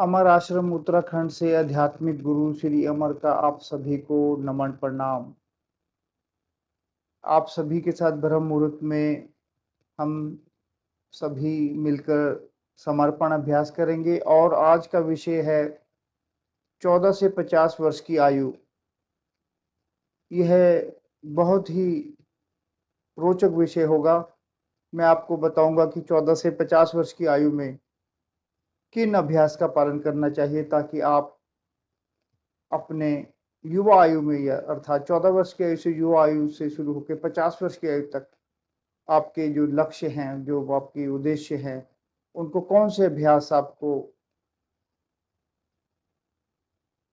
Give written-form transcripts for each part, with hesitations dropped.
अमर आश्रम उत्तराखंड से आध्यात्मिक गुरु श्री अमर का आप सभी को नमन प्रणाम। आप सभी के साथ ब्रह्म मुहूर्त में हम सभी मिलकर समर्पण अभ्यास करेंगे और आज का विषय है 14 से 50 वर्ष की आयु। यह बहुत ही रोचक विषय होगा। मैं आपको बताऊंगा कि 14 से 50 वर्ष की आयु में किन अभ्यास का पालन करना चाहिए ताकि आप अपने युवा आयु में या अर्थात 14 वर्ष की आयु से युवा आयु से शुरू होकर 50 वर्ष की आयु तक आपके जो लक्ष्य हैं, जो आपके उद्देश्य हैं, उनको कौन से अभ्यास आपको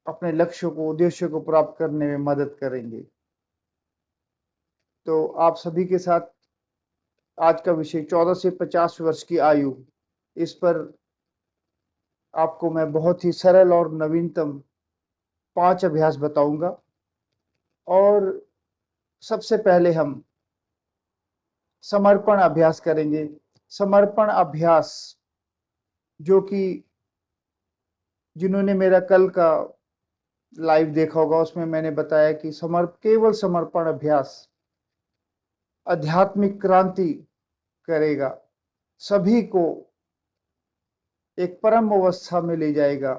अपने लक्ष्य को, उद्देश्य को प्राप्त करने में मदद करेंगे। तो आप सभी के साथ आज का विषय 14 से 50 वर्ष की आयु, इस पर आपको मैं बहुत ही सरल और नवीनतम 5 अभ्यास बताऊंगा। और सबसे पहले हम समर्पण अभ्यास करेंगे। समर्पण अभ्यास जो कि जिन्होंने मेरा कल का लाइव देखा होगा, उसमें मैंने बताया कि केवल समर्पण अभ्यास आध्यात्मिक क्रांति करेगा, सभी को एक परम अवस्था में ले जाएगा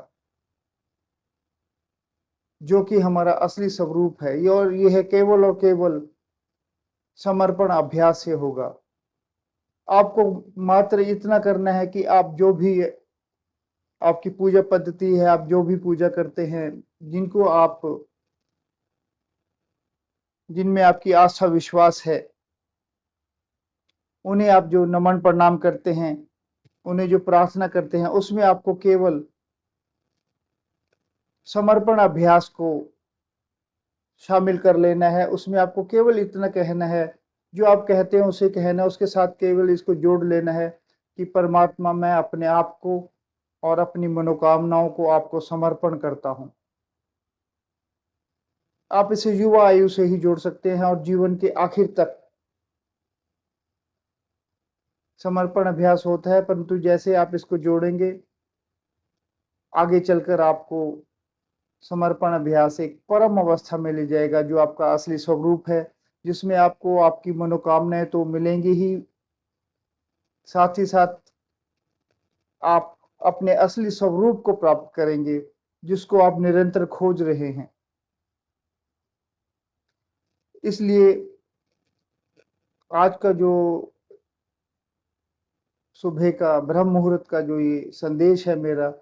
जो कि हमारा असली स्वरूप है। और यह केवल और केवल समर्पण अभ्यास से होगा। आपको मात्र इतना करना है कि आप जो भी आपकी पूजा पद्धति है, आप जो भी पूजा करते हैं, जिनमें आपकी आस्था विश्वास है, उन्हें आप जो नमन प्रणाम करते हैं, उन्हें जो प्रार्थना करते हैं, उसमें आपको केवल समर्पण अभ्यास को शामिल कर लेना है। उसमें आपको केवल इतना कहना है, जो आप कहते हैं उसे कहना है, उसके साथ केवल इसको जोड़ लेना है कि परमात्मा, मैं अपने आप को और अपनी मनोकामनाओं को आपको समर्पण करता हूं। आप इसे युवा आयु से ही जोड़ सकते हैं और जीवन के आखिर तक समर्पण अभ्यास होता है, परंतु जैसे आप इसको जोड़ेंगे, आगे चलकर आपको समर्पण अभ्यास एक परम अवस्था में ले जाएगा जो आपका असली स्वरूप है, जिसमें आपको आपकी मनोकामनाएं तो मिलेंगी ही, साथ ही साथ आप अपने असली स्वरूप को प्राप्त करेंगे जिसको आप निरंतर खोज रहे हैं। इसलिए आज का जो सुबह का ब्रह्म मुहूर्त का जो ये संदेश है मेरा,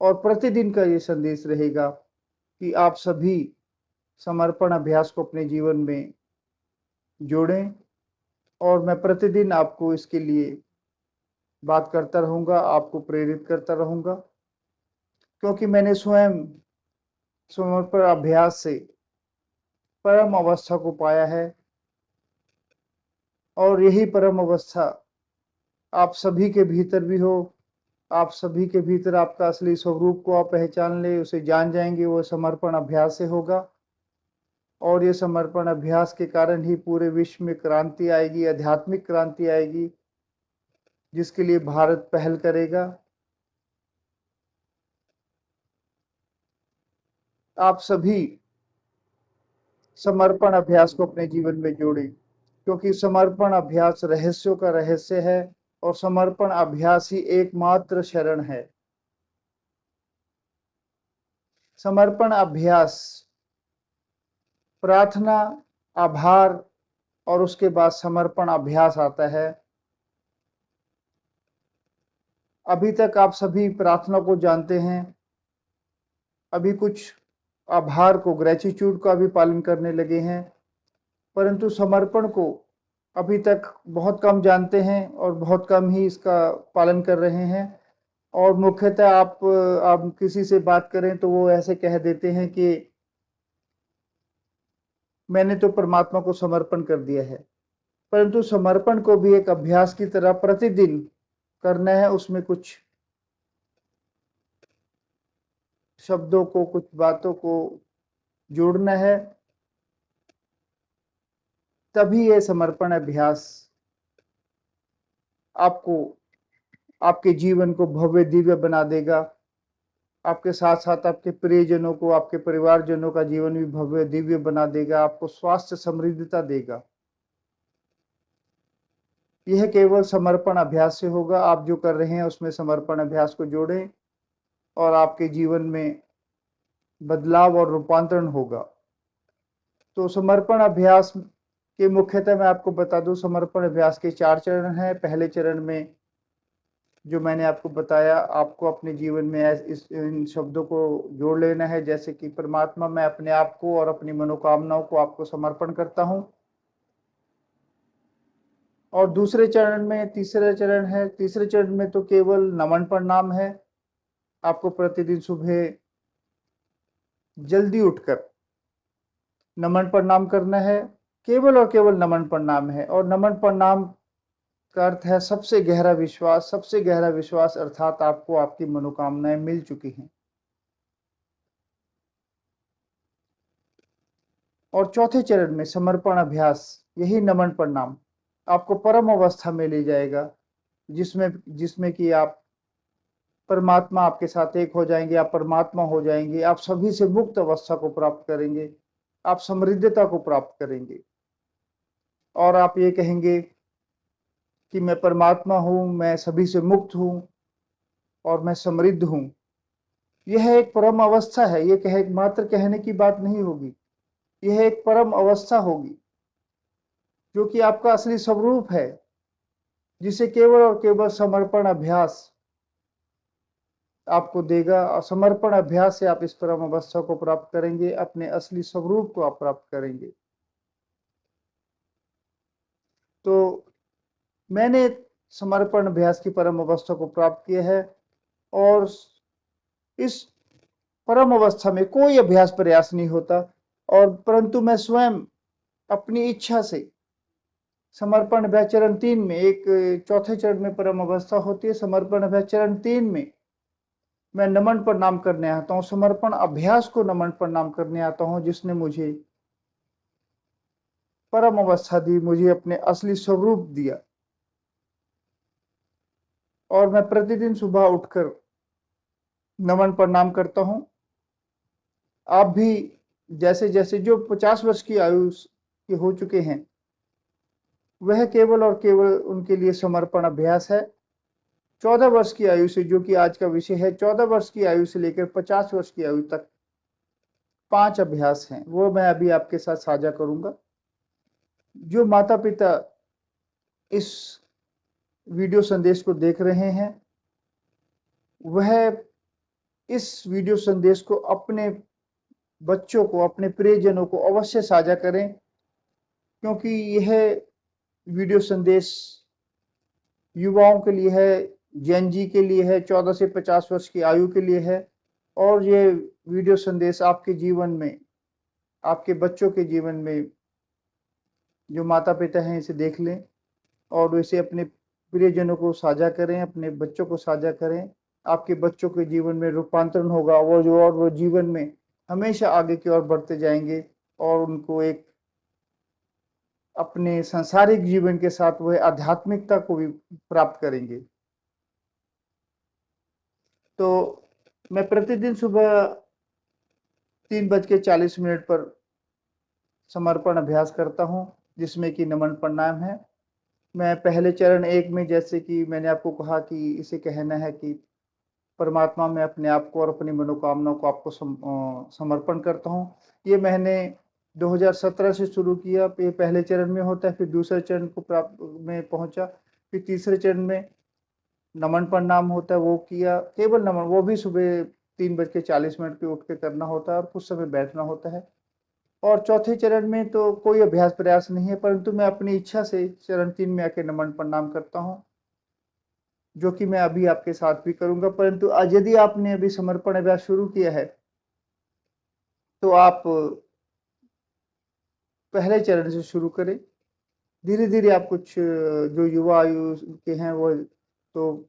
और प्रतिदिन का ये संदेश रहेगा कि आप सभी समर्पण अभ्यास को अपने जीवन में जोड़ें। और मैं प्रतिदिन आपको इसके लिए बात करता रहूंगा, आपको प्रेरित करता रहूंगा, क्योंकि मैंने स्वयं समर्पण अभ्यास से परम अवस्था को पाया है। और यही परम अवस्था आप सभी के भीतर भी हो। आप सभी के भीतर आपका असली स्वरूप को आप पहचान ले, उसे जान जाएंगे, वो समर्पण अभ्यास से होगा। और ये समर्पण अभ्यास के कारण ही पूरे विश्व में क्रांति आएगी, आध्यात्मिक क्रांति आएगी, जिसके लिए भारत पहल करेगा। आप सभी समर्पण अभ्यास को अपने जीवन में जोड़ें, क्योंकि समर्पण अभ्यास रहस्यों का रहस्य है और समर्पण अभ्यास ही एकमात्र शरण है। समर्पण अभ्यास प्रार्थना, आभार और उसके बाद समर्पण अभ्यास आता है। अभी तक आप सभी प्रार्थना को जानते हैं, अभी कुछ आभार को, ग्रेटिट्यूड का भी पालन करने लगे हैं, परंतु समर्पण को अभी तक बहुत कम जानते हैं और बहुत कम ही इसका पालन कर रहे हैं। और मुख्यतः आप किसी से बात करें तो वो ऐसे कह देते हैं कि मैंने तो परमात्मा को समर्पण कर दिया है। परंतु समर्पण को भी एक अभ्यास की तरह प्रतिदिन करना है। उसमें कुछ शब्दों को, कुछ बातों को जोड़ना है, तभी यह समर्पण अभ्यास आपको, आपके जीवन को भव्य दिव्य बना देगा। आपके साथ साथ आपके प्रियजनों को, आपके परिवारजनों का जीवन भी भव्य दिव्य बना देगा, आपको स्वास्थ्य समृद्धता देगा। यह केवल समर्पण अभ्यास से होगा। आप जो कर रहे हैं उसमें समर्पण अभ्यास को जोड़ें और आपके जीवन में बदलाव और रूपांतरण होगा। तो समर्पण अभ्यास के मुख्यतः मैं आपको बता दूं, समर्पण अभ्यास के 4 चरण हैं। पहले चरण में जो मैंने आपको बताया, आपको अपने जीवन में इन शब्दों को जोड़ लेना है, जैसे कि परमात्मा, मैं अपने आप को और अपनी मनोकामनाओं को आपको समर्पण करता हूं। और दूसरे चरण में, तीसरा चरण है, तीसरे चरण में तो केवल नमन प्रणाम है। आपको प्रतिदिन सुबह जल्दी उठकर नमन प्रणाम करना है। केवल और केवल नमन प्रणाम है। और नमन प्रणाम का अर्थ है सबसे गहरा विश्वास। सबसे गहरा विश्वास अर्थात आपको आपकी मनोकामनाएं मिल चुकी हैं। और चौथे चरण में समर्पण अभ्यास, यही नमन प्रणाम आपको परम अवस्था में ले जाएगा, जिसमें जिसमें कि आप परमात्मा आपके साथ एक हो जाएंगे, आप परमात्मा हो जाएंगे, आप सभी से मुक्त अवस्था को प्राप्त करेंगे, आप समृद्धता को प्राप्त करेंगे। और आप ये कहेंगे कि मैं परमात्मा हूं, मैं सभी से मुक्त हूं और मैं समृद्ध हूं। यह एक परम अवस्था है। यह मात्र कहने की बात नहीं होगी, यह एक परम अवस्था होगी जो कि आपका असली स्वरूप है, जिसे केवल और केवल समर्पण अभ्यास आपको देगा। और समर्पण अभ्यास से आप इस परम अवस्था को प्राप्त करेंगे, अपने असली स्वरूप को आप प्राप्त करेंगे। तो मैंने समर्पण अभ्यास की परम अवस्था को प्राप्त किया है, और इस परम अवस्था में कोई अभ्यास प्रयास नहीं होता, और परंतु मैं स्वयं अपनी इच्छा से समर्पण अभ्यास चरण 3 में, एक चौथे चरण में परम अवस्था होती है, समर्पण अभ्यास चरण 3 में मैं नमन प्रणाम करने आता हूं। समर्पण अभ्यास को नमन प्रणाम करने आता हूं, जिसने मुझे परम अवस्था दी, मुझे अपने असली स्वरूप दिया। और मैं प्रतिदिन सुबह उठकर नमन प्रणाम करता हूं। आप भी जैसे जैसे जो 50 वर्ष की आयु के हो चुके हैं, वह केवल और केवल उनके लिए समर्पण अभ्यास है। 14 वर्ष की आयु से, जो कि आज का विषय है, 14 वर्ष की आयु से लेकर 50 वर्ष की आयु तक 5 अभ्यास हैं, वो मैं अभी आपके साथ साझा करूंगा। जो माता पिता इस वीडियो संदेश को देख रहे हैं, वह इस वीडियो संदेश को अपने बच्चों को, अपने प्रियजनों को अवश्य साझा करें, क्योंकि यह वीडियो संदेश युवाओं के लिए है, जेन जी के लिए है, 14 से 50 वर्ष की आयु के लिए है। और ये वीडियो संदेश आपके जीवन में, आपके बच्चों के जीवन में, जो माता पिता हैं, इसे देख लें और इसे अपने प्रियजनों को साझा करें, अपने बच्चों को साझा करें। आपके बच्चों के जीवन में रूपांतरण होगा, वो जीवन में हमेशा आगे की ओर बढ़ते जाएंगे, और उनको एक अपने सांसारिक जीवन के साथ वह आध्यात्मिकता को भी प्राप्त करेंगे। तो मैं प्रतिदिन सुबह 3:40 पर समर्पण अभ्यास करता हूं, जिसमें कि नमन प्रणाम है। मैं पहले चरण 1 में, जैसे कि मैंने आपको कहा कि इसे कहना है कि परमात्मा, मैं अपने आप को और अपनी मनोकामनाओं को आपको समर्पण करता हूं। ये मैंने 2017 से शुरू किया। ये पहले चरण में होता है, फिर दूसरे चरण को प्राप्त में पहुंचा, फिर तीसरे चरण में नमन प्रणाम होता है, वो किया। केवल नमन, वो भी सुबह 3:40 पे उठ के करना होता है और कुछ समय बैठना होता है। और चौथे चरण में तो कोई अभ्यास प्रयास नहीं है, परंतु मैं अपनी इच्छा से चरण 3 में आके नमन प्रणाम करता हूँ, जो कि मैं अभी आपके साथ भी करूंगा। परंतु आज यदि आपने अभी समर्पण अभ्यास शुरू किया है, तो आप पहले चरण से शुरू करें। धीरे धीरे आप कुछ जो युवा आयु के हैं, वो तो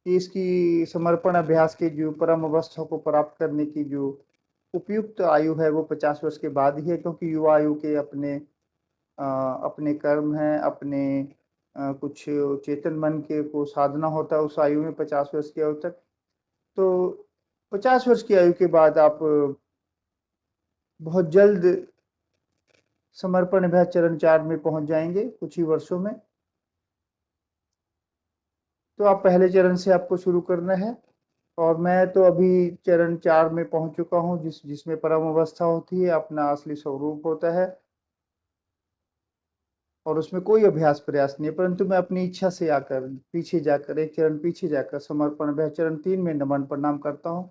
इसकी समर्पण अभ्यास के जो परम अवस्था को प्राप्त करने की जो उपयुक्त आयु है, वो 50 वर्ष के बाद ही है, क्योंकि युवा आयु के अपने कर्म हैं, अपने कुछ चेतन मन के को साधना होता है उस आयु में, 50 वर्ष की आयु तक। तो 50 वर्ष की आयु के बाद आप बहुत जल्द समर्पण अभ्यास चरण 4 में पहुंच जाएंगे कुछ ही वर्षों में। तो आप पहले चरण से आपको शुरू करना है, और मैं तो अभी चरण 4 में पहुंच चुका हूं, जिसमें परम अवस्था होती है, अपना असली स्वरूप होता है, और उसमें कोई अभ्यास प्रयास नहीं है, परंतु मैं अपनी इच्छा से आकर पीछे जाकर एक चरण पीछे जाकर समर्पण अभ्यास चरण 3 में नमन प्रणाम करता हूं,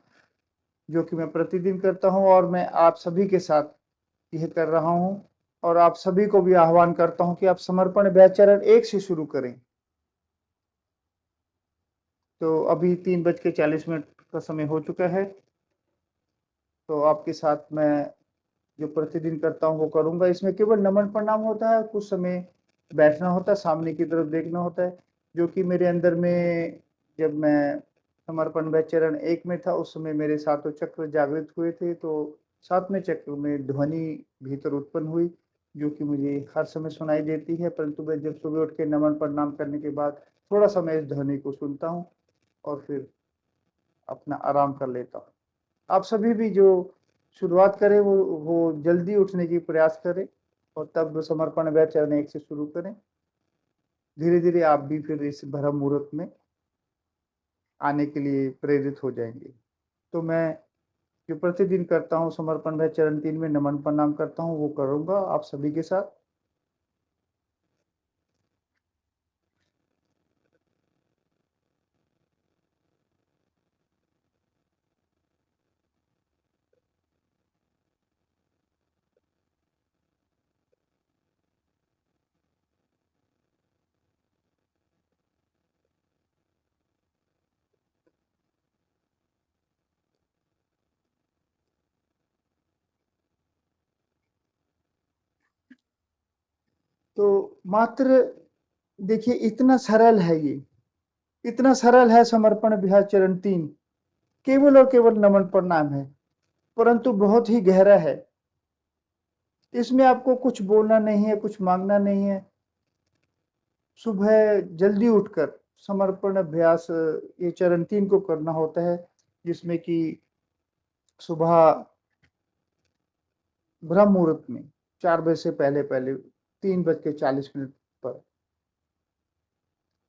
जो कि मैं प्रतिदिन करता हूं, और मैं आप सभी के साथ यह कर रहा हूं, और आप सभी को भी आह्वान करता हूं कि आप समर्पण अभ्यास चरण 1 से शुरू करें। तो अभी 3:40 का समय हो चुका है, तो आपके साथ मैं जो प्रतिदिन करता हूँ वो करूंगा। इसमें केवल नमन प्रणाम होता है, कुछ समय बैठना होता है, सामने की तरफ देखना होता है, जो कि मेरे अंदर में जब मैं समर्पण में चरण 1 में था उस समय मेरे सातों चक्र जागृत हुए थे। तो 7वें चक्र में ध्वनि भीतर उत्पन्न हुई, जो कि मुझे हर समय सुनाई देती है, परंतु मैं जब सुबह उठ के नमन प्रणाम करने के बाद थोड़ा समय इस ध्वनि को सुनता हूँ और फिर अपना आराम कर लेता हूँ। आप सभी भी जो शुरुआत करें वो जल्दी उठने की प्रयास करें, और तब समर्पण अभ्यास चरण 1 से शुरू करें। धीरे धीरे आप भी फिर इस ब्रह्म मुहूर्त में आने के लिए प्रेरित हो जाएंगे। तो मैं जो प्रतिदिन करता हूँ समर्पण अभ्यास चरण 3 में नमन प्रणाम करता हूँ वो करूंगा आप सभी के साथ। तो मात्र देखिए, इतना सरल है ये, इतना सरल है समर्पण अभ्यास चरण 3, केवल और केवल नमन प्रणाम है, परंतु बहुत ही गहरा है। इसमें आपको कुछ बोलना नहीं है, कुछ मांगना नहीं है। सुबह जल्दी उठकर समर्पण अभ्यास ये चरण 3 को करना होता है, जिसमें कि सुबह ब्रह्म मुहूर्त में 4 बजे से पहले पहले 3:40 पर।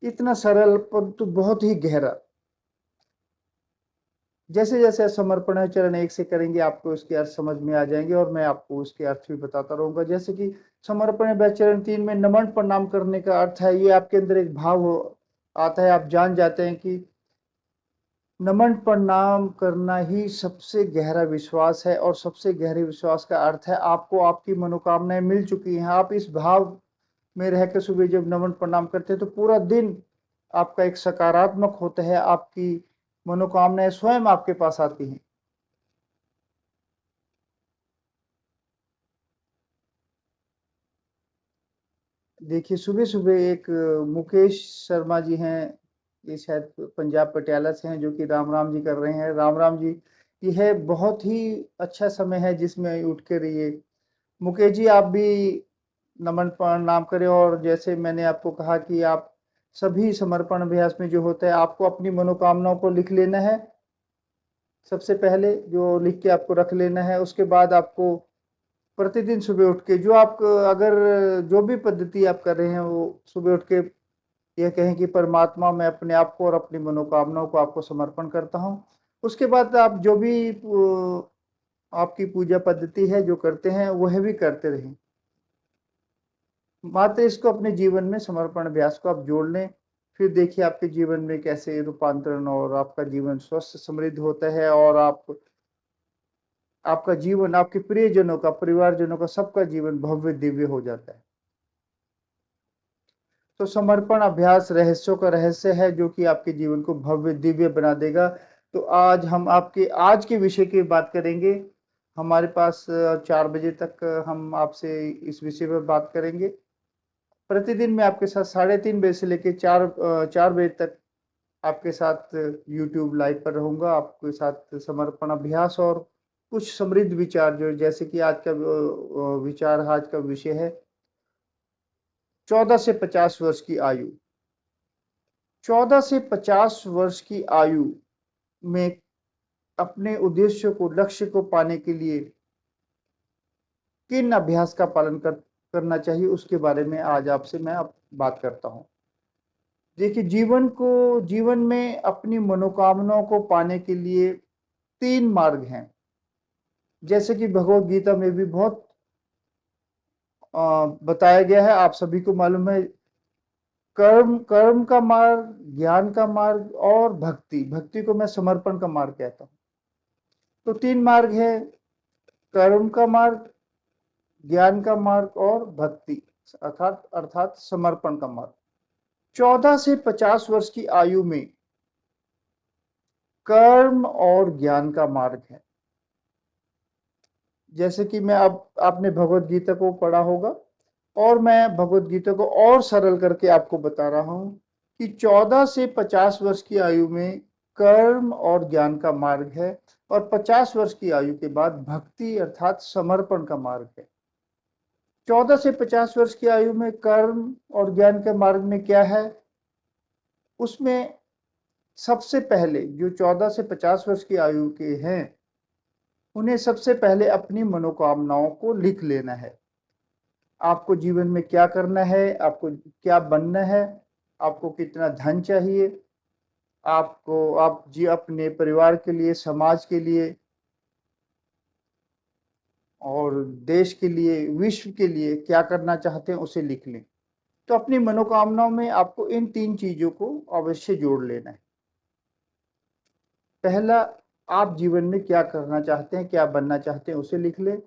इतना सरल परंतु बहुत ही गहरा। जैसे जैसे समर्पण चरण 1 से करेंगे आपको इसके अर्थ समझ में आ जाएंगे, और मैं आपको उसके अर्थ भी बताता रहूंगा। जैसे कि समर्पण चरण 3 में नमन प्रणाम करने का अर्थ है, ये आपके अंदर एक भाव आता है, आप जान जाते हैं कि नमन प्रणाम करना ही सबसे गहरा विश्वास है, और सबसे गहरे विश्वास का अर्थ है आपको आपकी मनोकामनाएं मिल चुकी हैं। आप इस भाव में रहकर सुबह जब नमन प्रणाम करते हैं तो पूरा दिन आपका एक सकारात्मक होता है, आपकी मनोकामनाएं स्वयं आपके पास आती हैं। देखिए, सुबह सुबह एक मुकेश शर्मा जी हैं, ये शायद पंजाब पटियाला से हैं, जो कि राम राम जी कर रहे हैं। राम राम जी, यह बहुत ही अच्छा समय है जिसमें उठ कर ये मुकेश जी आप भी नमन प्रणाम करें। और जैसे मैंने आपको कहा कि आप सभी समर्पण अभ्यास में जो होता है, आपको अपनी मनोकामनाओं को लिख लेना है। सबसे पहले जो लिख के आपको रख लेना है, उसके बाद आपको प्रतिदिन सुबह उठ के जो आप अगर जो भी पद्धति आप कर रहे हैं वो सुबह उठ के यह कहें कि परमात्मा, मैं अपने आप को और अपनी मनोकामनाओं को आपको समर्पण करता हूँ। उसके बाद आप जो भी आपकी पूजा पद्धति है जो करते हैं वह भी करते रहें। मात्र इसको अपने जीवन में समर्पण अभ्यास को आप जोड़ लें, फिर देखिए आपके जीवन में कैसे रूपांतरण और आपका जीवन स्वस्थ समृद्ध होता है, और आपका जीवन, आपके प्रियजनों का, परिवारजनों का, सबका जीवन भव्य दिव्य हो जाता है। तो समर्पण अभ्यास रहस्यों का रहस्य है, जो कि आपके जीवन को भव्य दिव्य बना देगा। तो आज हम आपके आज के विषय की बात करेंगे। हमारे पास 4 बजे तक हम आपसे इस विषय पर बात करेंगे। प्रतिदिन मैं आपके साथ 3:30 बजे से लेकर 4 बजे तक आपके साथ यूट्यूब लाइव पर रहूंगा, आपके साथ समर्पण अभ्यास और कुछ समृद्ध विचार, जो जैसे कि आज का विचार, आज का विषय है 14 से 50 वर्ष की आयु। 14 से 50 वर्ष की आयु में अपने उद्देश्य को, लक्ष्य को पाने के लिए किन अभ्यास का पालन करना चाहिए, उसके बारे में आज आपसे मैं अब बात करता हूं। देखिए, जीवन में अपनी मनोकामनाओं को पाने के लिए 3 मार्ग हैं। जैसे कि भगवत गीता में भी बहुत बताया गया है, आप सभी को मालूम है। कर्म का मार्ग, ज्ञान का मार्ग और भक्ति को मैं समर्पण का मार्ग कहता हूं। तो 3 मार्ग है, कर्म का मार्ग, ज्ञान का मार्ग और भक्ति अर्थात समर्पण का मार्ग। 14 से 50 वर्ष की आयु में कर्म और ज्ञान का मार्ग है। जैसे कि मैं अब आपने भगवत गीता को पढ़ा होगा, और मैं भगवत गीता को और सरल करके आपको बता रहा हूं कि 14 से 50 वर्ष की आयु में कर्म और ज्ञान का मार्ग है, और 50 वर्ष की आयु के बाद भक्ति अर्थात समर्पण का मार्ग है। 14 से 50 वर्ष की आयु में कर्म और ज्ञान के मार्ग में क्या है, उसमें सबसे पहले जो 14 से 50 वर्ष की आयु के हैं, उन्हें सबसे पहले अपनी मनोकामनाओं को लिख लेना है। आपको जीवन में क्या करना है, आपको क्या बनना है, आपको कितना धन चाहिए, आप जी अपने परिवार के लिए, समाज के लिए और देश के लिए, विश्व के लिए क्या करना चाहते हैं, उसे लिख लें। तो अपनी मनोकामनाओं में आपको इन 3 चीजों को अवश्य जोड़ लेना है। पहला, आप जीवन में क्या करना चाहते हैं, क्या बनना चाहते हैं, उसे लिख लें।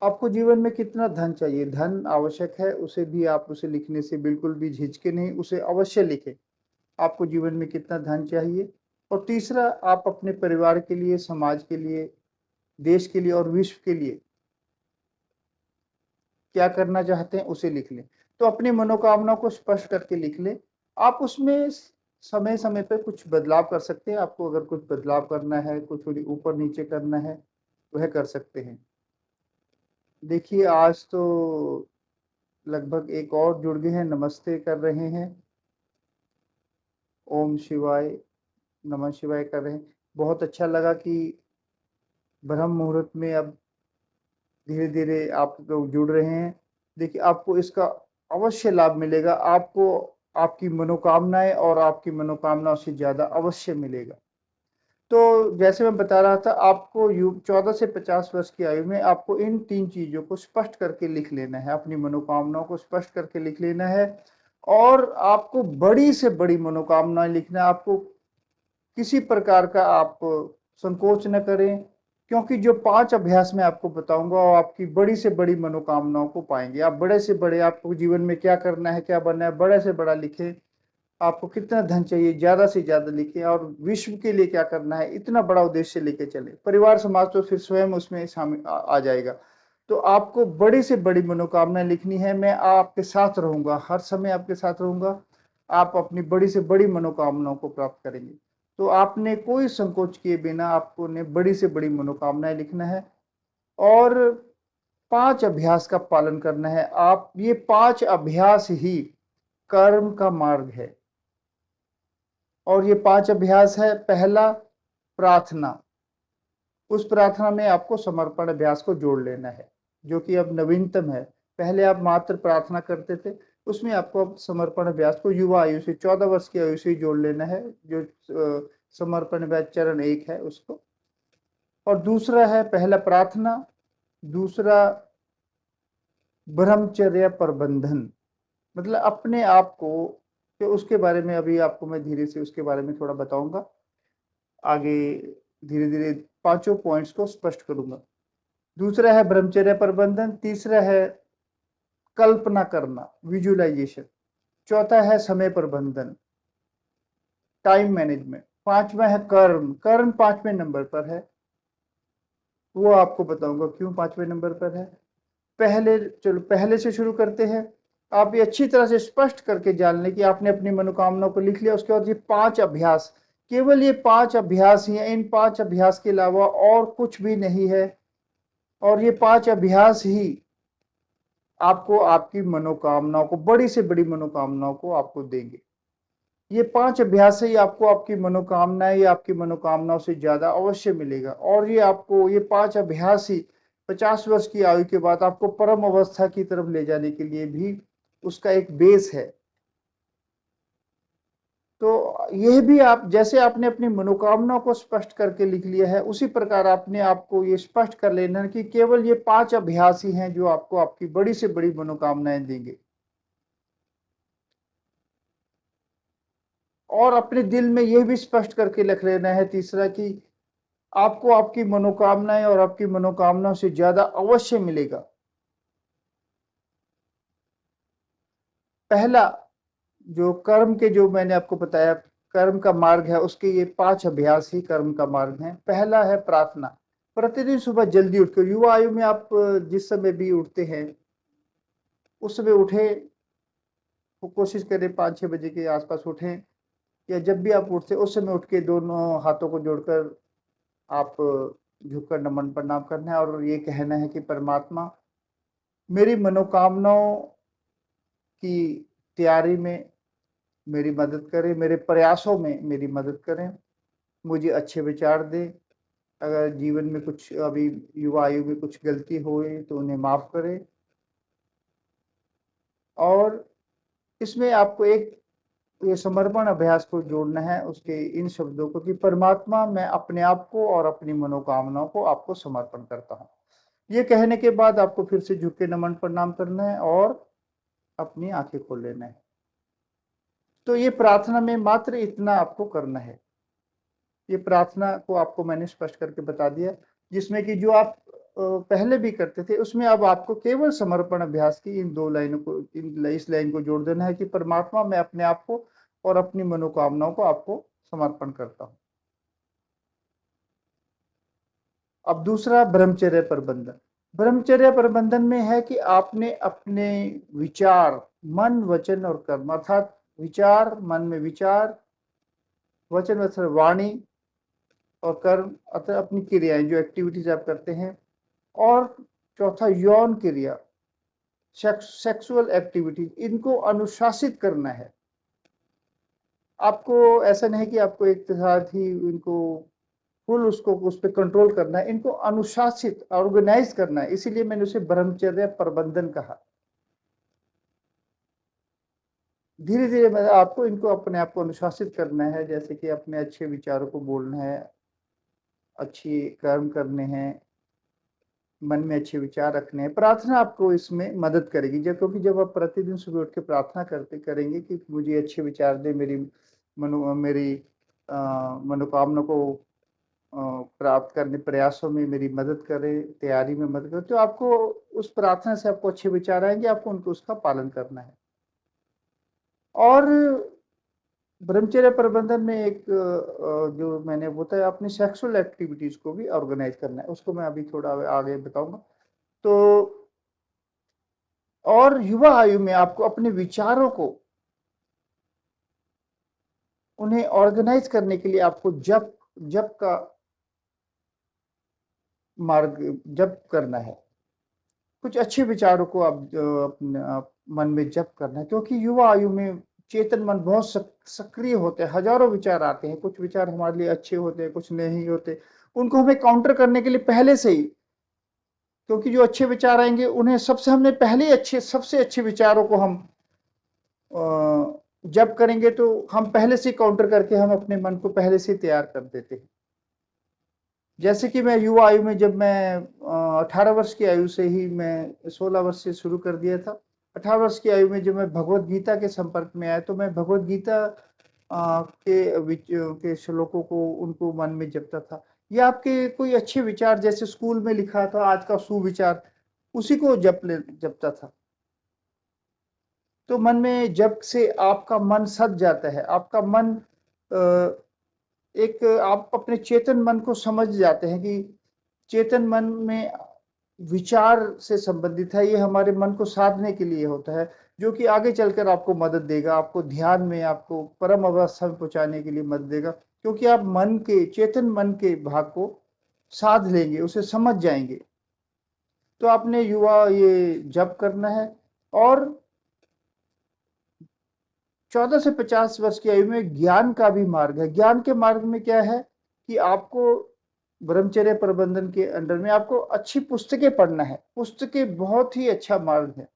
आपको जीवन में कितना धन चाहिए, धन आवश्यक है, उसे भी आप उसे लिखने से बिल्कुल भी झिझके नहीं, उसे अवश्य लिखें। आपको जीवन में कितना धन चाहिए। और तीसरा, आप अपने परिवार के लिए, समाज के लिए, देश के लिए और विश्व के लिए क्या करना चाहते हैं, उसे लिख लें। तो अपनी मनोकामना को स्पष्ट करके लिख लें। आप उसमें समय समय पर कुछ बदलाव कर सकते हैं। आपको अगर कुछ बदलाव करना है, कुछ ऊपर नीचे करना है, वह कर सकते हैं। देखिए, आज तो लगभग एक और जुड़ गए हैं, नमस्ते कर रहे हैं, ओम शिवाय, नमः शिवाय कर रहे हैं। बहुत अच्छा लगा कि ब्रह्म मुहूर्त में अब धीरे धीरे आप लोग जुड़ रहे हैं। देखिए, आपको इसका अवश्य लाभ मिलेगा। आपको आपकी मनोकामनाएं और आपकी मनोकामनाओं से ज्यादा अवश्य मिलेगा। तो जैसे मैं बता रहा था, आपको 14 से 50 वर्ष की आयु में आपको इन 3 चीजों को स्पष्ट करके लिख लेना है। अपनी मनोकामनाओं को स्पष्ट करके लिख लेना है, और आपको बड़ी से बड़ी मनोकामनाएं लिखना है। आपको किसी प्रकार का आप संकोच न करें, क्योंकि जो 5 अभ्यास मैं आपको बताऊंगा, वो आपकी बड़ी से बड़ी मनोकामनाओं को पाएंगे। आप बड़े से बड़े, आपको जीवन में क्या करना है, क्या बनना है, बड़े से बड़ा लिखें। आपको कितना धन चाहिए, ज्यादा से ज्यादा लिखें, और विश्व के लिए क्या करना है, इतना बड़ा उद्देश्य लेके चले। परिवार समाज तो फिर स्वयं उसमें शामिल आ जाएगा। तो आपको बड़ी से बड़ी मनोकामना लिखनी है। मैं आपके साथ रहूंगा, हर समय आपके साथ रहूंगा। आप अपनी बड़ी से बड़ी मनोकामनाओं को प्राप्त करेंगे। तो आपने कोई संकोच किए बिना आपको ने बड़ी से बड़ी मनोकामनाएं लिखना है, और 5 अभ्यास का पालन करना है। आप ये 5 अभ्यास ही कर्म का मार्ग है। और ये 5 अभ्यास है। पहला, प्रार्थना। उस प्रार्थना में आपको समर्पण अभ्यास को जोड़ लेना है, जो कि अब नवीनतम है। पहले आप मात्र प्रार्थना करते थे, उसमें आपको अब समर्पण अभ्यास को युवा आयु से, 14 वर्ष की आयु से जोड़ लेना है। जो समर्पण अभ्यास चरण 1 है उसको। और दूसरा है, पहला प्रार्थना, दूसरा ब्रह्मचर्य प्रबंधन, मतलब अपने आप को, कि उसके बारे में अभी आपको मैं धीरे से उसके बारे में थोड़ा बताऊंगा। आगे धीरे धीरे 5 पॉइंट्स को स्पष्ट करूंगा। दूसरा है ब्रह्मचर्य प्रबंधन, तीसरा है कल्पना करना, विजुअलाइजेशन, चौथा है समय प्रबंधन, टाइम मैनेजमेंट, पांचवा है कर्म। कर्म 5वें नंबर पर है, वो आपको बताऊंगा क्यों 5वें नंबर पर है। पहले से शुरू करते हैं। आप ये अच्छी तरह से स्पष्ट करके जान लें कि आपने अपनी मनोकामनाओं को लिख लिया। उसके बाद ये 5 अभ्यास, केवल ये 5 अभ्यास ही हैं। इन 5 अभ्यास के अलावा और कुछ भी नहीं है। और ये 5 अभ्यास ही आपको आपकी मनोकामनाओं को, बड़ी से बड़ी मनोकामनाओं को आपको देंगे। ये 5 अभ्यास से ही आपको आपकी मनोकामनाएं या आपकी मनोकामनाओं से ज्यादा अवश्य मिलेगा। और ये आपको ये 5 अभ्यास ही 50 वर्ष की आयु के बाद आपको परम अवस्था की तरफ ले जाने के लिए भी उसका एक बेस है। तो यह भी आप जैसे आपने अपनी मनोकामनाओं को स्पष्ट करके लिख लिया है, उसी प्रकार आपने आपको ये स्पष्ट कर लेना है कि केवल ये 5 अभ्यास ही हैं जो आपको आपकी बड़ी से बड़ी मनोकामनाएं देंगे। और अपने दिल में यह भी स्पष्ट करके लिख लेना है तीसरा कि आपको आपकी मनोकामनाएं और आपकी मनोकामनाओं से ज्यादा अवश्य मिलेगा। पहला जो कर्म के जो मैंने आपको बताया कर्म का मार्ग है, उसके ये 5 अभ्यास ही कर्म का मार्ग है। पहला है प्रार्थना। प्रतिदिन सुबह जल्दी उठकर, युवा आयु में आप जिस समय भी उठते हैं उस समय उठे, कोशिश करें 5-6 बजे के आसपास उठें, या जब भी आप उठते उस समय उठ के दोनों हाथों को जोड़कर आप झुककर नमन प्रणाम करना है और ये कहना है कि परमात्मा मेरी मनोकामनाओं की तैयारी में मेरी मदद करें, मेरे प्रयासों में मेरी मदद करें, मुझे अच्छे विचार दें। अगर जीवन में कुछ अभी युवा आयु में कुछ गलती हुई तो उन्हें माफ करें। और इसमें आपको एक ये समर्पण अभ्यास को जोड़ना है, उसके इन शब्दों को कि परमात्मा मैं अपने आप को और अपनी मनोकामनाओं को आपको समर्पण करता हूँ। ये कहने के बाद आपको फिर से झुक के नमन प्रणाम करना है और अपनी आंखें खोल लेना है। तो ये प्रार्थना में मात्र इतना आपको करना है। ये प्रार्थना को आपको मैंने स्पष्ट करके बता दिया, जिसमें कि जो आप पहले भी करते थे उसमें अब आपको केवल समर्पण अभ्यास की इन 2 लाइनों को, इस लाइन को जोड़ देना है कि परमात्मा मैं अपने आप को और अपनी मनोकामनाओं को आपको समर्पण करता हूं। अब दूसरा ब्रह्मचर्य प्रबंधन। ब्रह्मचर्य प्रबंधन में है कि आपने अपने विचार, मन, वचन और कर्म, अर्थात विचार, मन में विचार, वचन अर्थात वाणी और कर्म अर्थात अपनी क्रियाएं, जो एक्टिविटीज आप करते हैं। और चौथा यौन क्रिया, सेक्सुअल एक्टिविटीज, इनको अनुशासित करना है। आपको ऐसा नहीं कि आपको एक साथ ही इनको फुल उसको उस पर कंट्रोल करना है, इनको अनुशासित ऑर्गेनाइज करना है, इसीलिए मैंने उसे ब्रह्मचर्य प्रबंधन कहा। धीरे धीरे आपको इनको अपने आप को अनुशासित करना है, जैसे कि अपने अच्छे विचारों को बोलना है, अच्छी कर्म करने हैं, मन में अच्छे विचार रखने हैं। प्रार्थना आपको इसमें मदद करेगी, जब क्योंकि जब आप प्रतिदिन सुबह उठ के प्रार्थना करेंगे कि मुझे अच्छे विचार दे, मेरी मनोकामना को प्राप्त करने प्रयासों में मेरी मदद करे, तैयारी में मदद करे, तो आपको उस प्रार्थना से आपको अच्छे विचार आएंगे, आपको उनको उसका पालन करना है। और ब्रह्मचर्य प्रबंधन में एक जो मैंने बताया, अपनी सेक्सुअल एक्टिविटीज को भी ऑर्गेनाइज करना है, उसको मैं अभी थोड़ा आगे बताऊंगा। तो और युवा आयु में आपको अपने विचारों को, उन्हें ऑर्गेनाइज करने के लिए आपको जप जप का मार्ग जप करना है। कुछ अच्छे विचारों को अपने मन में जप करना है, क्योंकि युवा आयु में चेतन मन बहुत सक्रिय होते हैं, हजारों विचार आते हैं। कुछ विचार हमारे लिए अच्छे होते हैं, कुछ नहीं होते। उनको हमें काउंटर करने के लिए पहले से ही, क्योंकि जो अच्छे विचार आएंगे उन्हें हमने पहले ही सबसे अच्छे विचारों को हम जब करेंगे तो हम पहले से काउंटर करके हम अपने मन को पहले से तैयार कर देते हैं। जैसे कि मैं युवा आयु में, जब मैं 18 वर्ष की आयु से ही, मैं 16 वर्ष से शुरू कर दिया था। 18 वर्ष की आयु में जब मैं भगवत गीता के संपर्क में आया, तो मैं भगवत गीता के श्लोकों को उनको मन में जपता था। या आपके कोई अच्छे विचार, जैसे स्कूल में लिखा था आज का सुविचार, उसी को जपता था। तो मन में जप से आपका मन सज जाता है, आपका मन एक, आप अपने चेतन मन को समझ जाते हैं कि चेतन मन में विचार से संबंधित है, ये हमारे मन को साधने के लिए होता है, जो कि आगे चलकर आपको मदद देगा, आपको ध्यान में, आपको परम अवस्था में पहुंचाने के लिए मदद देगा, क्योंकि आप चेतन मन के भाग को साध लेंगे, उसे समझ जाएंगे। तो आपने युवा ये जप करना है। और 14 से 50 वर्ष की आयु में ज्ञान का भी मार्ग है। ज्ञान के मार्ग में क्या है कि आपको ब्रह्मचर्य प्रबंधन के अंडर में आपको अच्छी पुस्तकें पढ़ना है। पुस्तकें बहुत ही अच्छा मार्ग है।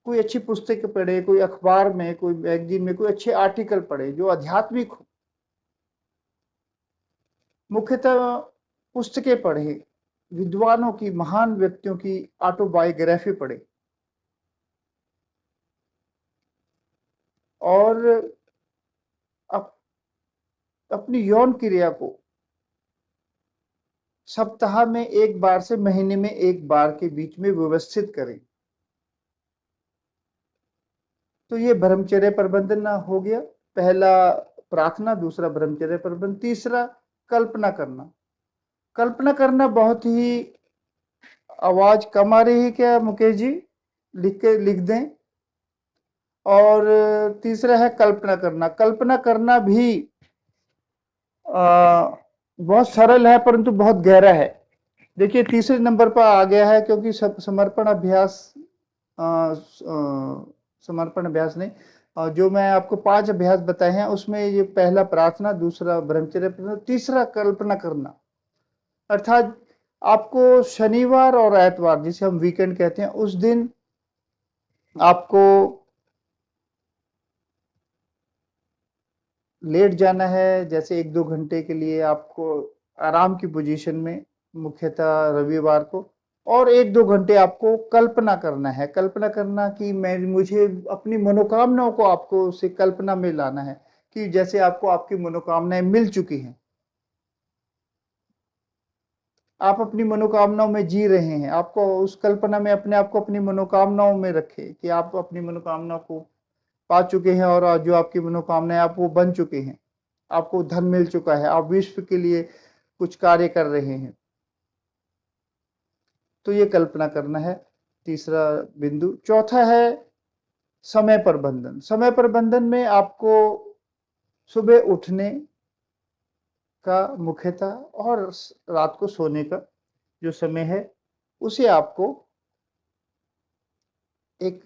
कोई अच्छी पुस्तक पढ़े, कोई अखबार में, कोई मैगजीन में, कोई अच्छे आर्टिकल पढ़े जो आध्यात्मिक हो। मुख्यतः पुस्तकें पढ़े, विद्वानों की, महान व्यक्तियों की ऑटोबायोग्राफी पढ़े और अप, अपनी यौन क्रिया को सप्ताह में एक बार से महीने में एक बार के बीच में व्यवस्थित करें। तो ये ब्रह्मचर्य प्रबंधन हो गया। पहला प्रार्थना, दूसरा ब्रह्मचर्य प्रबंधन, तीसरा कल्पना करना। कल्पना करना बहुत ही, आवाज कम आ रही है क्या मुकेश जी? लिख दें। और तीसरा है कल्पना करना। कल्पना करना भी बहुत सरल है परंतु बहुत गहरा है। देखिए तीसरे नंबर पर आ गया है क्योंकि समर्पण अभ्यास, समर्पण अभ्यास नहीं, जो मैं आपको 5 अभ्यास बताए हैं उसमें ये पहला प्रार्थना, दूसरा ब्रह्मचर्य, तीसरा कल्पना करना। अर्थात आपको शनिवार और एतवार, जिसे हम वीकेंड कहते हैं, उस दिन आपको लेट जाना है। जैसे 1-2 घंटे के लिए आपको आराम की पोजीशन में, मुख्यतः रविवार को, और 1-2 घंटे आपको कल्पना करना है। कल्पना करना कि मुझे अपनी मनोकामनाओं को आपको उसे कल्पना में लाना है कि जैसे आपको आपकी मनोकामनाएं मिल चुकी हैं, आप अपनी मनोकामनाओं में जी रहे हैं। आपको उस कल्पना में अपने आप को अपनी मनोकामनाओं में रखें कि आप अपनी मनोकामनाओं को पा चुके हैं और जो आपकी मनोकामनाएं आप वो बन चुके हैं। आपको धन मिल चुका है, आप विश्व के लिए कुछ कार्य कर रहे हैं। तो ये कल्पना करना है, तीसरा बिंदु। चौथा है समय प्रबंधन। समय प्रबंधन में आपको सुबह उठने का मुख्यतः और रात को सोने का जो समय है उसे आपको एक,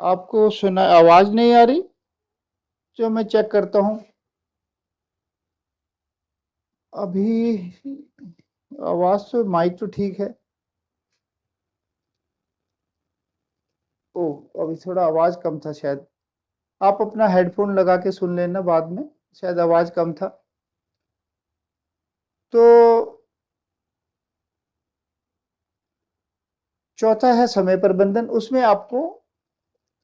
आपको सुना, आवाज नहीं आ रही? जो मैं चेक करता हूं अभी। आवाज तो, माइक तो ठीक है। ओ, अभी थोड़ा आवाज कम था शायद। आप अपना हेडफोन लगा के सुन लेना बाद में, शायद आवाज कम था। तो चौथा है समय प्रबंधन। उसमें आपको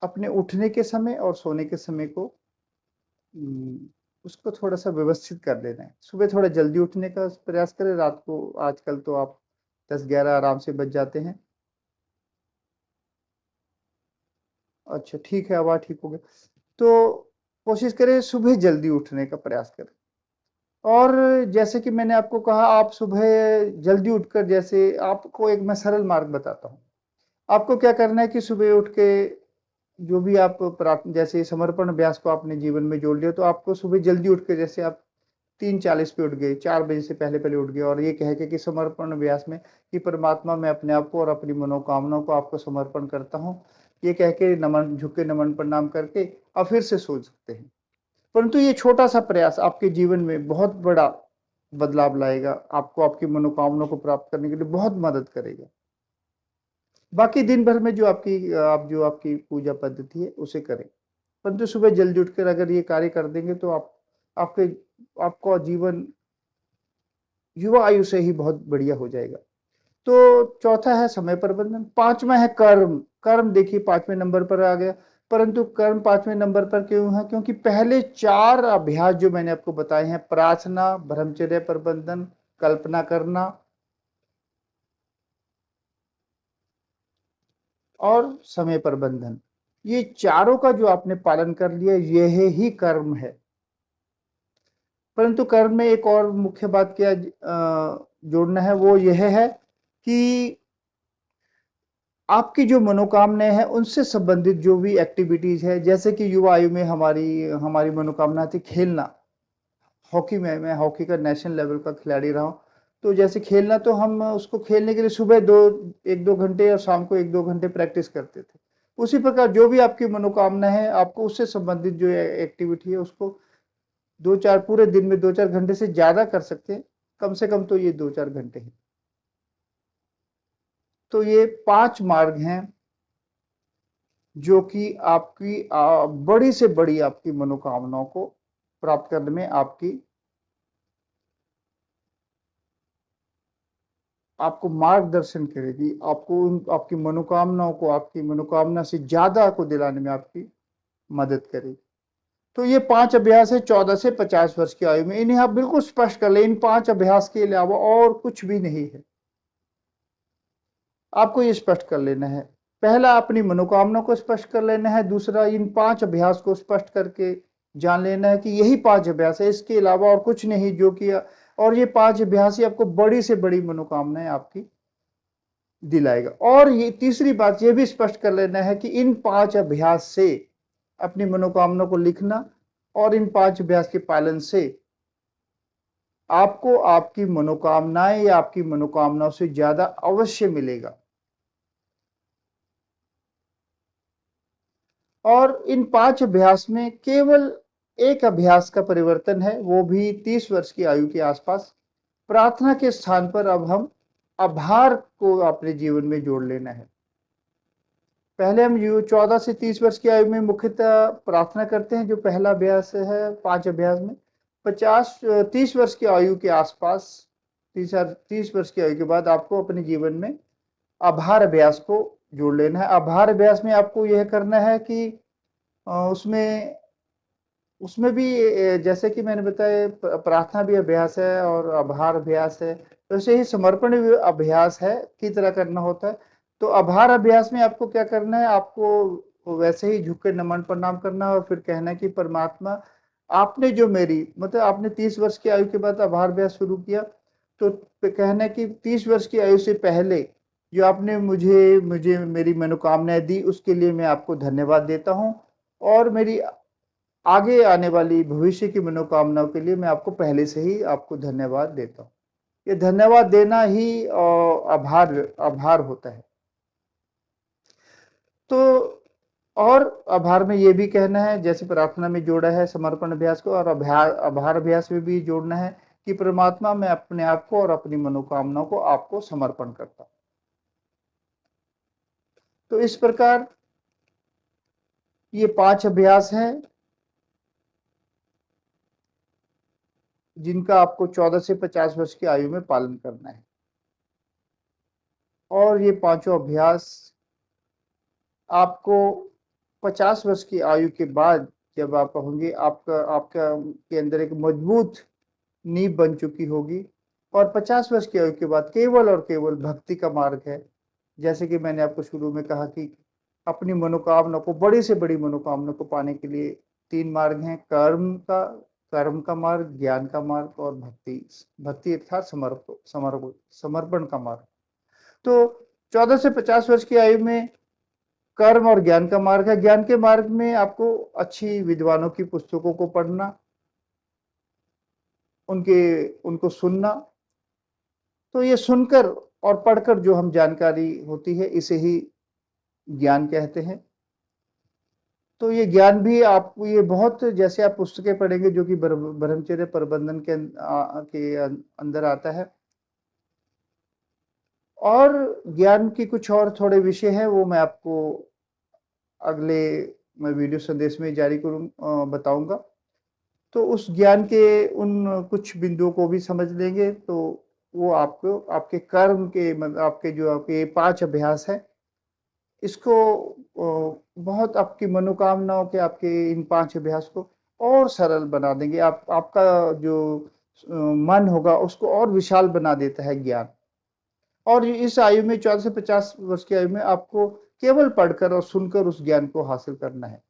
अपने उठने के समय और सोने के समय को, उसको थोड़ा सा व्यवस्थित कर लेना है। सुबह थोड़ा जल्दी उठने का प्रयास करें। रात को आजकल तो आप 10-11 आराम से बच जाते हैं। अच्छा ठीक है, आवाज ठीक हो गया। तो कोशिश करें सुबह जल्दी उठने का प्रयास करें। और जैसे कि मैंने आपको कहा, आप सुबह जल्दी उठकर, जैसे आपको एक मैं सरल मार्ग बताता हूँ। आपको क्या करना है कि सुबह उठ के जो भी आप जैसे समर्पण अभ्यास को आपने जीवन में जोड़ लिया, तो आपको सुबह जल्दी उठ के, जैसे आप 3:40 पे उठ गए, 4 बजे से पहले पहले उठ गए, और ये कह के कि समर्पण अभ्यास में कि परमात्मा, मैं अपने आप को और अपनी मनोकामनाओं को आपको समर्पण करता हूँ, ये कह के नमन, झुक के नमन प्रणाम करके आप फिर से सो सकते हैं। परंतु ये छोटा सा प्रयास आपके जीवन में बहुत बड़ा बदलाव लाएगा। आपको आपकी मनोकामनाओं को प्राप्त करने के लिए बहुत मदद करेगा। बाकी दिन भर में जो आपकी पूजा पद्धति है उसे करें, परंतु सुबह जल्दी उठकर अगर ये कार्य कर देंगे तो आपके आपका जीवन युवा आयु से ही बहुत बढ़िया हो जाएगा। तो चौथा है समय प्रबंधन। पांचवा है कर्म। कर्म देखिए 5वें नंबर पर आ गया। परंतु कर्म 5वें नंबर पर क्यों है? क्योंकि पहले 4 अभ्यास जो मैंने आपको बताए हैं, प्रार्थना, ब्रह्मचर्य प्रबंधन, कल्पना करना और समय प्रबंधन, ये चारों का जो आपने पालन कर लिया, यह ही कर्म है। परंतु कर्म में एक और मुख्य बात क्या जोड़ना है, वो यह है कि आपकी जो मनोकामनाएं हैं उनसे संबंधित जो भी एक्टिविटीज है, जैसे कि युवा आयु में हमारी हमारी मनोकामना थी खेलना। हॉकी में मैं हॉकी का नेशनल लेवल का खिलाड़ी रहा हूँ। तो जैसे खेलना, तो हम उसको खेलने के लिए सुबह 1-2 घंटे और शाम को 1-2 घंटे प्रैक्टिस करते थे। उसी प्रकार जो भी आपकी मनोकामना है, आपको उससे संबंधित जो एक्टिविटी है उसको 2-4 पूरे दिन में 2-4 घंटे से ज्यादा कर सकते हैं। कम से कम तो ये 2-4 घंटे हैं। तो ये 5 मार्ग हैं जो कि आपकी बड़ी से बड़ी आपकी मनोकामनाओं को प्राप्त करने में आपको मार्गदर्शन करेगी, आपकी मनोकामनाओं को, आपकी मनोकामना से ज्यादा को दिलाने में आपकी मदद करेगी। तो ये 5 अभ्यास है 14 से 50 वर्ष की आयु में। इन्हें आप बिल्कुल स्पष्ट कर लें, इन 5 अभ्यास के अलावा और कुछ भी नहीं है। आपको ये स्पष्ट कर लेना है। पहला, अपनी मनोकामना को स्पष्ट कर लेना है। दूसरा, इन 5 अभ्यास को स्पष्ट करके जान लेना है कि यही 5 अभ्यास है, इसके अलावा और कुछ नहीं जो कि, और ये 5 अभ्यास ही आपको बड़ी से बड़ी मनोकामनाएं आपकी दिलाएगा। और ये तीसरी बात ये भी स्पष्ट कर लेना है कि इन 5 अभ्यास से अपनी मनोकामना को लिखना और इन 5 अभ्यास के पालन से आपको आपकी मनोकामनाएं या आपकी मनोकामनाओं से ज्यादा अवश्य मिलेगा। और इन 5 अभ्यास में केवल एक अभ्यास का परिवर्तन है, वो भी 30 वर्ष की आयु के आसपास। प्रार्थना के स्थान पर अब हम आभार को अपने जीवन में जोड़ लेना है। पहले हम 14 से 30 वर्ष की आयु में मुख्यतः प्रार्थना करते हैं, जो पहला अभ्यास है 5 अभ्यास में। 30 वर्ष की आयु के आसपास, 30 वर्ष की आयु के बाद आपको अपने जीवन में आभार अभ्यास को जोड़ लेना है। आभार अभ्यास में आपको यह करना है कि उसमें उसमें भी जैसे कि मैंने बताया, प्रार्थना भी अभ्यास है और आभार अभ्यास है, वैसे ही समर्पण भी अभ्यास है की तरह करना होता है। तो आभार अभ्यास में आपको क्या करना है, आपको वैसे ही झुक के नमन प्रणाम करना और फिर कहना है कि परमात्मा, आपने जो मेरी, मतलब आपने 30 वर्ष की आयु के बाद आभार अभ्यास शुरू किया, तो कहना है कि 30 वर्ष की आयु से पहले जो आपने मुझे मुझे मेरी मनोकामनाएं दी, उसके लिए मैं आपको धन्यवाद देता हूं। और मेरी आगे आने वाली भविष्य की मनोकामनाओं के लिए मैं आपको पहले से ही आपको धन्यवाद देता हूं। ये धन्यवाद देना ही आभार आभार होता है। तो और आभार में ये भी कहना है, जैसे प्रार्थना में जोड़ा है समर्पण अभ्यास को, और आभार अभ्यास में भी जोड़ना है कि परमात्मा, मैं अपने आप को और अपनी मनोकामनाओं को आपको समर्पण करता हूं। तो इस प्रकार ये 5 अभ्यास हैं जिनका आपको 14 से 50 वर्ष की आयु में पालन करना है। और ये पांचों अभ्यास आपको 50 वर्ष की आयु के बाद, जब आप होंगे, आपका आपका के अंदर एक मजबूत नींव बन चुकी होगी। और 50 वर्ष की आयु के बाद केवल और केवल भक्ति का मार्ग है। जैसे कि मैंने आपको शुरू में कहा कि अपनी मनोकामना को, बड़ी से बड़ी मनोकामना को पाने के लिए 3 मार्ग हैं, कर्म का मार्ग, ज्ञान का मार्ग और भक्ति अर्थात समर्पण का मार्ग। तो 14 से 50 वर्ष की आयु में कर्म और ज्ञान का मार्ग है। ज्ञान के मार्ग में आपको अच्छी विद्वानों की पुस्तकों को पढ़ना, उनको सुनना। तो ये सुनकर और पढ़कर जो हम जानकारी होती है, इसे ही ज्ञान कहते हैं। तो ये ज्ञान भी आपको, ये बहुत, जैसे आप पुस्तकें पढ़ेंगे जो कि ब्रह्मचर्य प्रबंधन के अंदर आता है। और ज्ञान की कुछ और थोड़े विषय हैं, वो मैं आपको अगले मैं वीडियो संदेश में जारी बताऊंगा। तो उस ज्ञान के उन कुछ बिंदुओं को भी समझ लेंगे, तो वो आपको आपके कर्म के, मतलब आपके जो आपके 5 अभ्यास है, इसको बहुत आपकी मनोकामनाओं के, आपके इन 5 अभ्यास को और सरल बना देंगे। आपका जो मन होगा उसको और विशाल बना देता है ज्ञान। और इस आयु में, 14 से 50 वर्ष की आयु में, आपको केवल पढ़कर और सुनकर उस ज्ञान को हासिल करना है,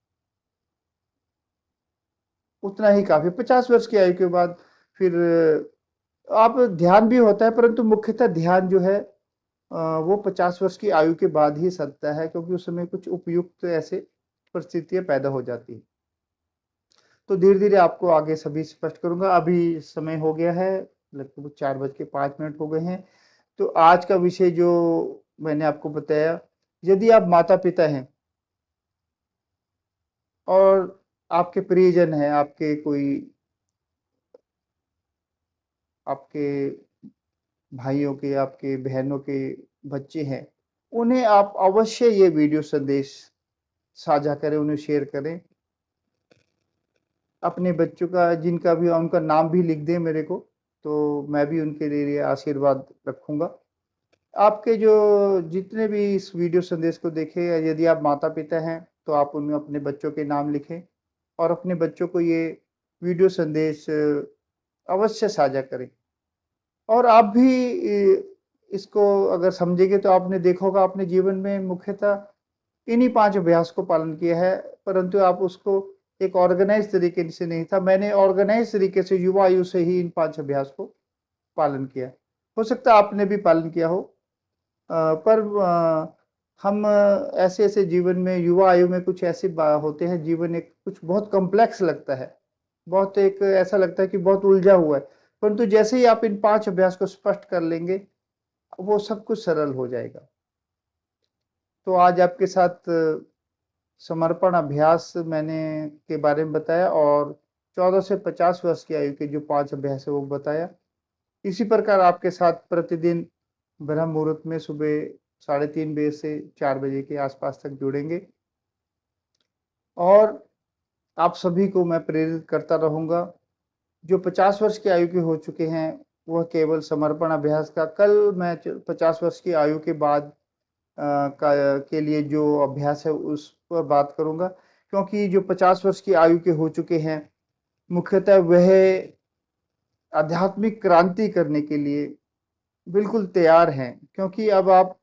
उतना ही काफी। 50 वर्ष की आयु के बाद फिर आप, ध्यान भी होता है, परंतु मुख्यतः ध्यान जो है वो 50 वर्ष की आयु के बाद ही सकता है, क्योंकि उस समय कुछ उपयुक्त ऐसे परिस्थितियां पैदा हो जाती है। तो धीरे धीरे आपको आगे सभी स्पष्ट करूंगा। अभी समय हो गया है, लगभग 4:05 हो गए हैं। तो आज का विषय जो मैंने आपको बताया, यदि आप माता पिता हैं और आपके प्रियजन हैं, आपके भाइयों के, आपके बहनों के बच्चे हैं, उन्हें आप अवश्य ये वीडियो संदेश साझा करें, उन्हें शेयर करें। अपने बच्चों का, जिनका भी, उनका नाम भी लिख दें मेरे को, तो मैं भी उनके लिए आशीर्वाद रखूंगा। आपके जो जितने भी इस वीडियो संदेश को देखें, यदि आप माता पिता हैं तो आप उनमें अपने बच्चों के नाम लिखें और अपने बच्चों को ये वीडियो संदेश अवश्य साझा करें। और आप भी इसको अगर समझेंगे तो आपने देखा होगा, अपने जीवन में मुख्यतः इन्हीं 5 अभ्यास को पालन किया है, परंतु आप उसको एक ऑर्गेनाइज तरीके से नहीं था। मैंने ऑर्गेनाइज तरीके से युवा आयु से ही इन 5 अभ्यास को पालन किया। हो सकता है आपने भी पालन किया हो, पर हम ऐसे-ऐसे जीवन में, युवा आयु में कुछ ऐसे होते हैं, जीवन एक कुछ बहुत कॉम्प्लेक्स लगता है, बहुत एक ऐसा लगता है कि बहुत उलझा हुआ है, परंतु जैसे ही आप इन 5 अभ्यास को स्पष्ट कर लेंगे, वो सब कुछ सरल हो जाएगा। तो आज आपके साथ समर्पण अभ्यास मैंने के बारे में बताया और 14 से 50 वर्ष की आयु के जो 5 अभ्यास है वो बताया। इसी प्रकार आपके साथ प्रतिदिन ब्रह्म मुहूर्त में सुबह 3:30 बजे से 4 बजे के आसपास तक जुड़ेंगे और आप सभी को मैं प्रेरित करता रहूंगा। जो 50 वर्ष की आयु के हो चुके हैं, वह केवल समर्पण अभ्यास का, कल मैं 50 वर्ष की आयु के बाद के लिए जो अभ्यास है उस पर बात करूंगा, क्योंकि जो 50 वर्ष की आयु के हो चुके हैं, मुख्यतः वह आध्यात्मिक क्रांति करने के लिए बिल्कुल तैयार हैं, क्योंकि अब आप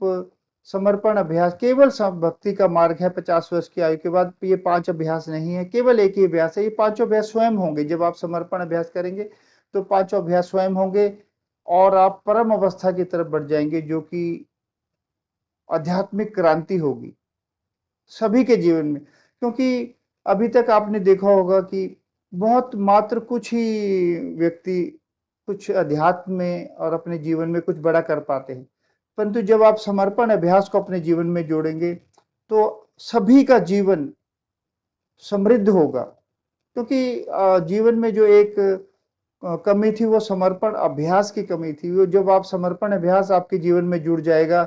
समर्पण अभ्यास केवल भक्ति का मार्ग है। 50 वर्ष की आयु के बाद ये 5 अभ्यास नहीं है, केवल एक ही अभ्यास है। ये 5 अभ्यास स्वयं होंगे। जब आप समर्पण अभ्यास करेंगे तो 5 अभ्यास स्वयं होंगे और आप परम अवस्था की तरफ बढ़ जाएंगे, जो कि आध्यात्मिक क्रांति होगी सभी के जीवन में। क्योंकि अभी तक आपने देखा होगा कि बहुत मात्र कुछ ही व्यक्ति कुछ अध्यात्म में और अपने जीवन में कुछ बड़ा कर पाते हैं, परंतु जब आप समर्पण अभ्यास को अपने जीवन में जोड़ेंगे तो सभी का जीवन समृद्ध होगा। क्योंकि जीवन में जो एक कमी थी वो समर्पण अभ्यास की कमी थी। वो जब आप समर्पण अभ्यास आपके जीवन में जुड़ जाएगा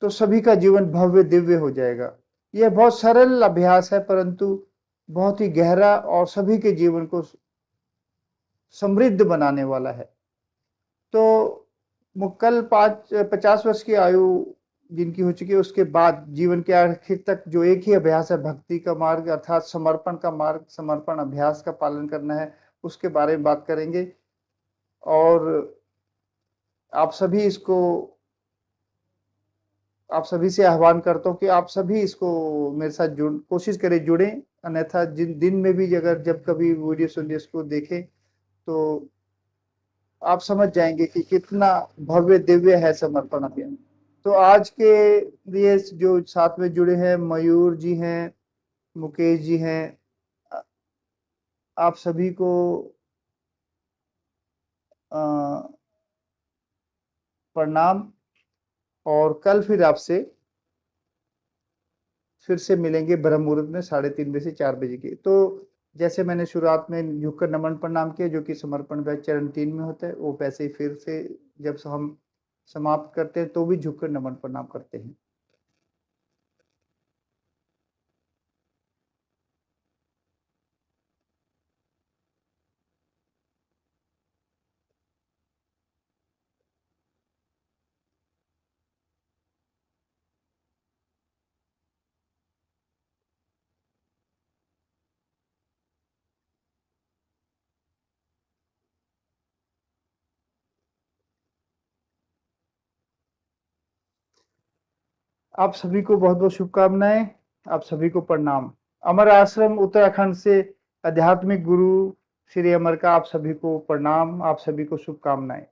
तो सभी का जीवन भव्य दिव्य हो जाएगा। यह बहुत सरल अभ्यास है, परंतु बहुत ही गहरा और सभी के जीवन को समृद्ध बनाने वाला है। तो कल 50 वर्ष की आयु जिनकी हो चुकी है, उसके बाद जीवन के आखिर तक जो एक ही अभ्यास है, भक्ति का मार्ग अर्थात समर्पण का मार्ग, समर्पण अभ्यास का पालन करना है, उसके बारे में बात करेंगे। और आप सभी से आह्वान करता हूँ कि आप सभी इसको मेरे साथ कोशिश करें, जुड़ें। अन्यथा जिन दिन में भी अगर जब कभी वीडियो संदेश को देखें तो आप समझ जाएंगे कि कितना भव्य दिव्य है समर्पण अभियान। तो आज के लिए जो साथ में जुड़े हैं, मयूर जी हैं, मुकेश जी हैं, आप सभी को प्रणाम। और कल फिर से मिलेंगे ब्रह्म मुहूर्त में 3:30 बजे से 4 बजे के। तो जैसे मैंने शुरुआत में झुककर नमन प्रणाम किया, जो कि समर्पण का चरण 3 में होता है, वो वैसे ही फिर से जब हम समाप्त करते हैं तो भी झुककर नमन प्रणाम करते हैं। आप सभी को बहुत बहुत शुभकामनाएं, आप सभी को प्रणाम। अमर आश्रम उत्तराखंड से आध्यात्मिक गुरु श्री अमर का आप सभी को प्रणाम, आप सभी को शुभकामनाएं।